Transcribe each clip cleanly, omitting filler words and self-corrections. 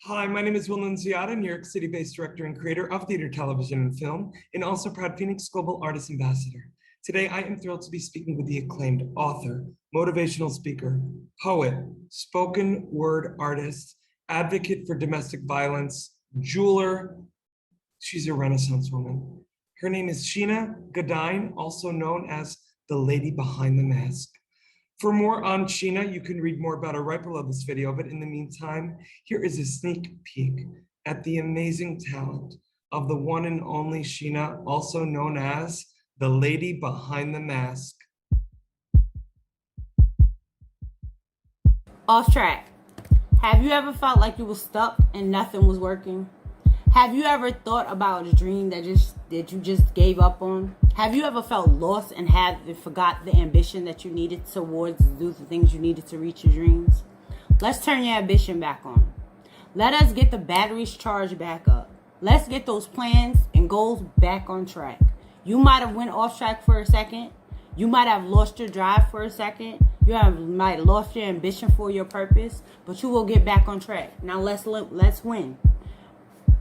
Hi, my name is Will Nunziata, New York City-based director and creator of theater, television, and film, and also proud FENIX Global Artist Ambassador. Today, I am thrilled to be speaking with the acclaimed author, motivational speaker, poet, spoken word artist, advocate for domestic violence, jeweler. She's a Renaissance woman. Her name is SHANA GOURDINE, also known as the lady behind the mask. For more on SHANA, you can read more about her right below this video, but in the meantime, here is a sneak peek at the amazing talent of the one and only SHANA, also known as the lady behind the mask. Off track. Have you ever felt like you were stuck and nothing was working? Have you ever thought about a dream that you just gave up on? Have you ever felt lost and forgot the ambition that you needed towards do the things you needed to reach your dreams? Let's turn your ambition back on. Let us get the batteries charged back up. Let's get those plans and goals back on track. You might have went off track for a second. You might have lost your drive for a second. Might have lost your ambition for your purpose, but you will get back on track. Now let's win.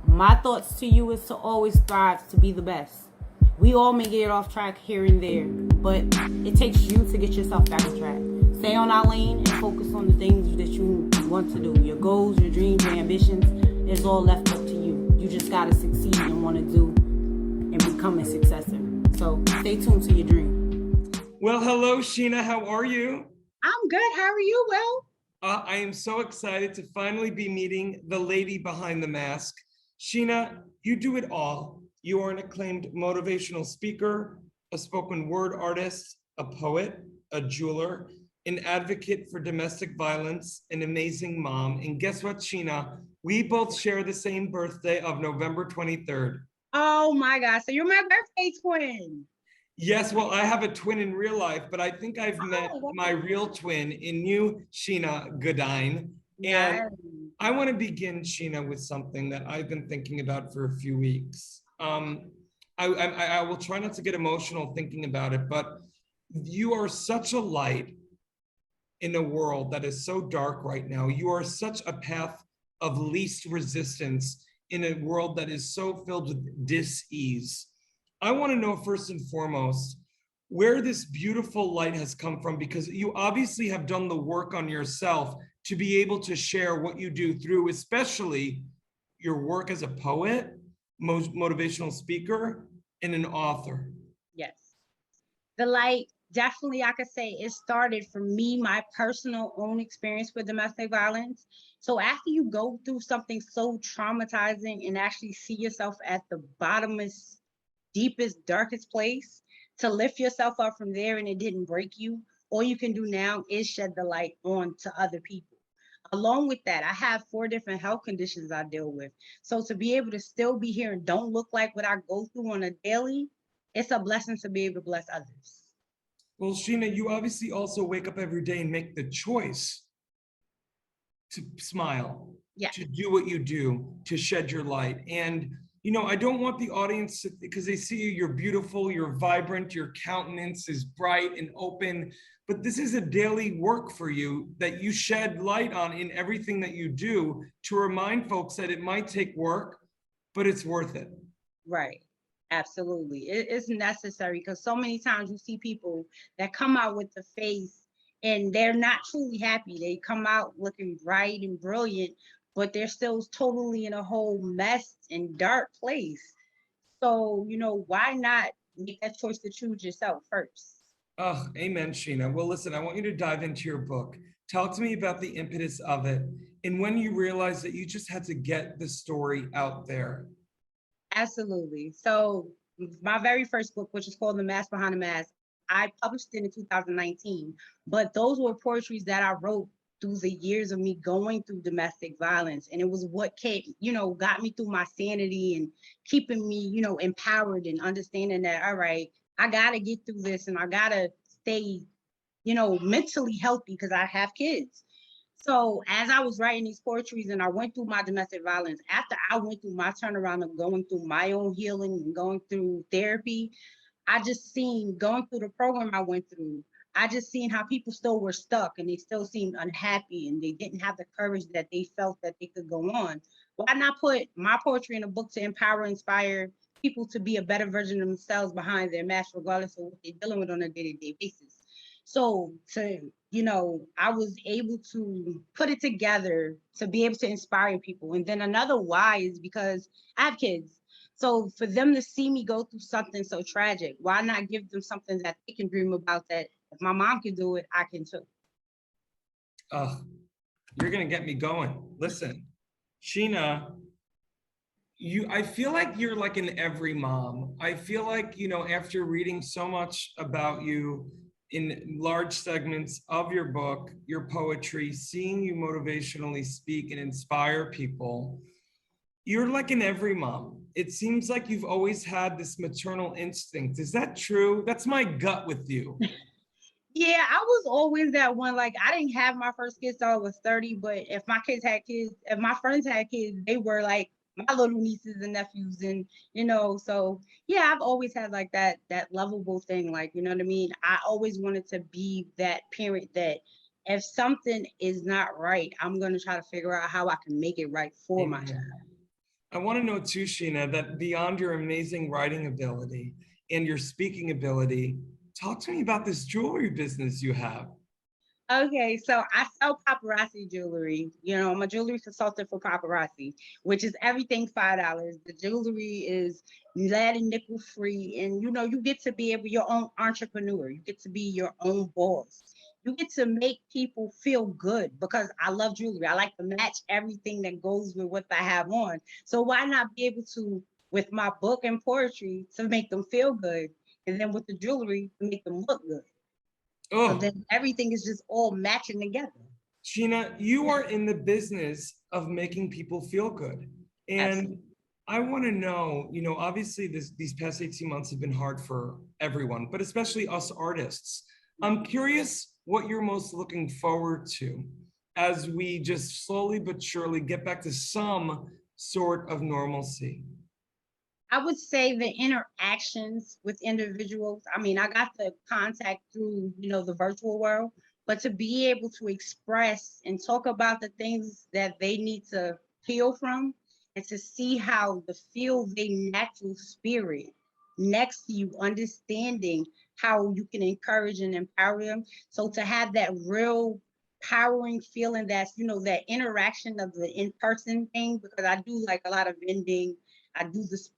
My thoughts to you is to always strive to be the best. We all may get off track here and there, but it takes you to get yourself back on track. Stay on our lane and focus on the things that you want to do. Your goals, your dreams, your ambitions is all left up to you. You just gotta succeed and want to do and become a successor. So stay tuned to your dream. Well, hello, SHANA. How are you? I'm good. How are you, Will? I am so excited to finally be meeting the lady behind the mask. SHANA, you do it all. You are an acclaimed motivational speaker, a spoken word artist, a poet, a jeweler, an advocate for domestic violence, an amazing mom. And guess what, SHANA? We both share the same birthday of November 23rd. Oh my gosh. So you're my birthday twin. Yes, well, I have a twin in real life, but I think I've met my real twin in you, SHANA GOURDINE. Yes. And I want to begin, SHANA, with something that I've been thinking about for a few weeks. I will try not to get emotional thinking about it, but you are such a light in a world that is so dark right now. You are such a path of least resistance in a world that is so filled with dis-ease. I want to know first and foremost where this beautiful light has come from, because you obviously have done the work on yourself to be able to share what you do through, especially your work as a poet, motivational speaker, and an author. Yes. The light, definitely, I could say it started from me, my personal own experience with domestic violence. So after you go through something so traumatizing and actually see yourself at the bottomest, deepest, darkest place, to lift yourself up from there and it didn't break you, all you can do now is shed the light on to other people. Along with that, I have 4 different health conditions I deal with. So to be able to still be here and don't look like what I go through on a daily, it's a blessing to be able to bless others. Well, SHANA, you obviously also wake up every day and make the choice to smile, to do what you do, to shed your light. And you know, I don't want the audience to, because they see you, you're beautiful, you're vibrant, your countenance is bright and open, but this is a daily work for you that you shed light on in everything that you do to remind folks that it might take work, but it's worth it. Right. Absolutely. It's necessary because so many times you see people that come out with the face and they're not truly happy. They come out looking bright and brilliant, but they're still totally in a whole mess and dark place. So, why not make that choice to choose yourself first? Oh, amen, SHANA. Well, listen, I want you to dive into your book. Talk to me about the impetus of it and when you realized that you just had to get the story out there. Absolutely. So my very first book, which is called The Mask Behind the Mask, I published it in 2019, but those were poetries that I wrote through the years of me going through domestic violence. And it was what got me through my sanity and keeping me, empowered and understanding that, all right, I got to get through this and I got to stay, mentally healthy because I have kids. So as I was writing these poetries and I went through my domestic violence, after I went through my turnaround of going through my own healing and going through therapy, I just seen going through the program I went through, I just seen how people still were stuck and they still seemed unhappy and they didn't have the courage that they felt that they could go on. Why not put my poetry in a book to empower, inspire people to be a better version of themselves behind their mask, regardless of what they're dealing with on a day-to-day basis? So I was able to put it together to be able to inspire people. And then another why is because I have kids. So for them to see me go through something so tragic, why not give them something that they can dream about, that if my mom can do it, I can too. Oh, you're gonna get me going. Listen, Sheena, I feel like you're like an every mom. I feel like, after reading so much about you in large segments of your book, your poetry, seeing you motivationally speak and inspire people, you're like an every mom. It seems like you've always had this maternal instinct. Is that true? That's my gut with you. Yeah, I was always that one. Like, I didn't have my first kids till I was 30, but if my kids had kids, if my friends had kids, they were like my little nieces and nephews. And, so yeah, I've always had like that lovable thing. Like, you know what I mean? I always wanted to be that parent that if something is not right, I'm going to try to figure out how I can make it right for my child. I want to know too, Sheena, that beyond your amazing writing ability and your speaking ability, talk to me about this jewelry business you have. Okay, so I sell paparazzi jewelry. I'm a jewelry consultant for paparazzi, which is everything $5. The jewelry is lead and nickel free, and you get to be your own entrepreneur. You get to be your own boss. You get to make people feel good because I love jewelry. I like to match everything that goes with what I have on. So why not be able to, with my book and poetry, to make them feel good, and then with the jewelry to make them look good. So Oh, then everything is just all matching together. Sheena, you are in the business of making people feel good. And Absolutely. I want to know, obviously these past 18 months have been hard for everyone, but especially us artists. I'm curious what you're most looking forward to as we just slowly but surely get back to some sort of normalcy. I would say the interactions with individuals. I mean, I got the contact through, the virtual world, but to be able to express and talk about the things that they need to heal from, and to see how the feel their natural spirit next to you, understanding how you can encourage and empower them. So to have that real powering feeling, that's, that interaction of the in-person thing, because I do like a lot of vending. I do this,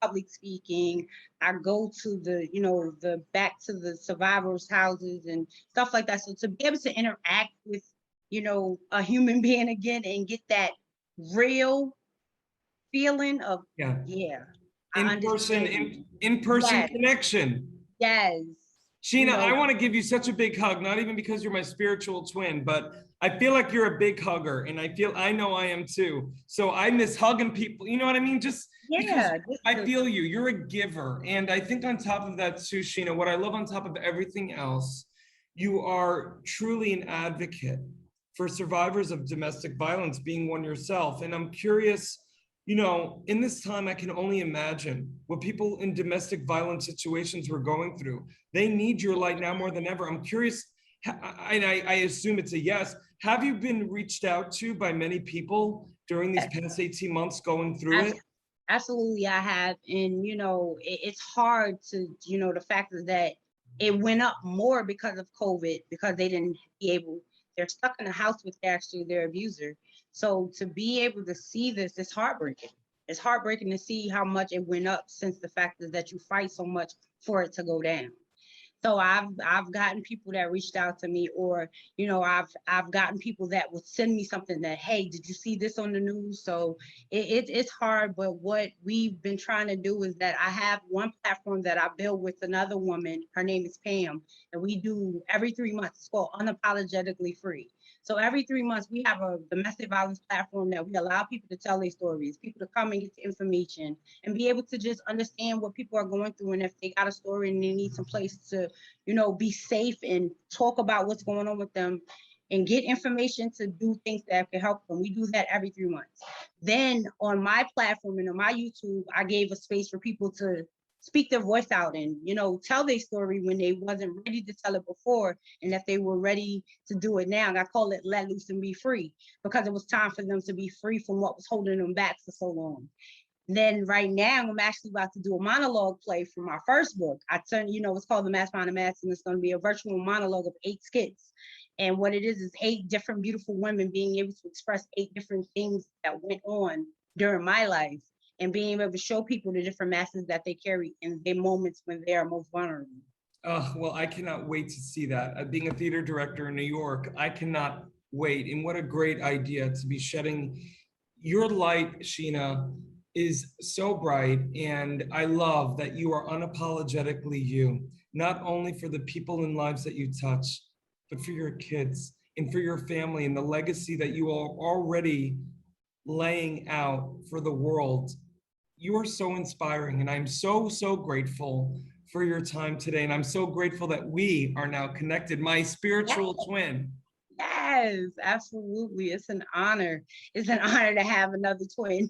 public speaking. I go to the back to the survivors' houses and stuff like that. So to be able to interact with, a human being again and get that real feeling of, Yeah. yeah, I In person, understand you. in-person Yes, connection. yes, you Sheena, I know, want to give you such a big hug, not even because you're my spiritual twin, but I feel like you're a big hugger, and I know I am too. So I miss hugging people. You know what I mean? Just because yeah, I feel you, you're a giver. And I think on top of that too, Sheena, what I love on top of everything else, you are truly an advocate for survivors of domestic violence, being one yourself. And I'm curious, in this time, I can only imagine what people in domestic violence situations were going through. They need your light now more than ever. I'm curious, and I assume it's a yes. Have you been reached out to by many people during these past 18 months going through it? absolutely, I have. And, it's hard to, the fact is that it went up more because of COVID, because they didn't be able, they're stuck in the house with actually their abuser. So to be able to see this, it's heartbreaking. It's heartbreaking to see how much it went up, since the fact is that you fight so much for it to go down. So I've gotten people that reached out to me, or I've gotten people that would send me something that, hey, did you see this on the news? So it's hard, but what we've been trying to do is that I have one platform that I build with another woman. Her name is Pam, and we do every 3 months. It's called Unapologetically Free. So every 3 months, we have a domestic violence platform that we allow people to tell their stories, people to come and get the information, and be able to just understand what people are going through. And if they got a story and they need some place to, be safe and talk about what's going on with them and get information to do things that can help them. We do that every 3 months. Then on my platform and on my YouTube, I gave a space for people to speak their voice out and, tell their story when they wasn't ready to tell it before, and that they were ready to do it now. And I call it let loose and be free, because it was time for them to be free from what was holding them back for so long. And then right now, I'm actually about to do a monologue play for my first book. It's called The Mastermind of Mass, and it's going to be a virtual monologue of 8 skits. And what it is 8 different beautiful women being able to express 8 different things that went on during my life, and being able to show people the different masses that they carry in their moments when they are most vulnerable. Well, I cannot wait to see that. Being a theater director in New York, I cannot wait. And what a great idea to be shedding your light, Sheena, is so bright. And I love that you are unapologetically you, not only for the people and lives that you touch, but for your kids and for your family and the legacy that you are already laying out for the world. You are so inspiring, and I'm so, so grateful for your time today. And I'm so grateful that we are now connected, my spiritual twin. Yes, absolutely. It's an honor. It's an honor to have another twin.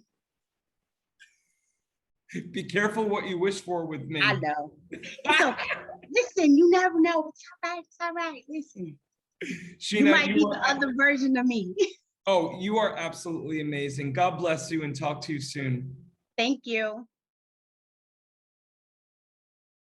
Be careful what you wish for with me. I know. It's okay. Listen, you never know. It's all right. It's all right. Listen. Sheena, you might be the other version of me. Oh, you are absolutely amazing. God bless you, and talk to you soon. Thank you.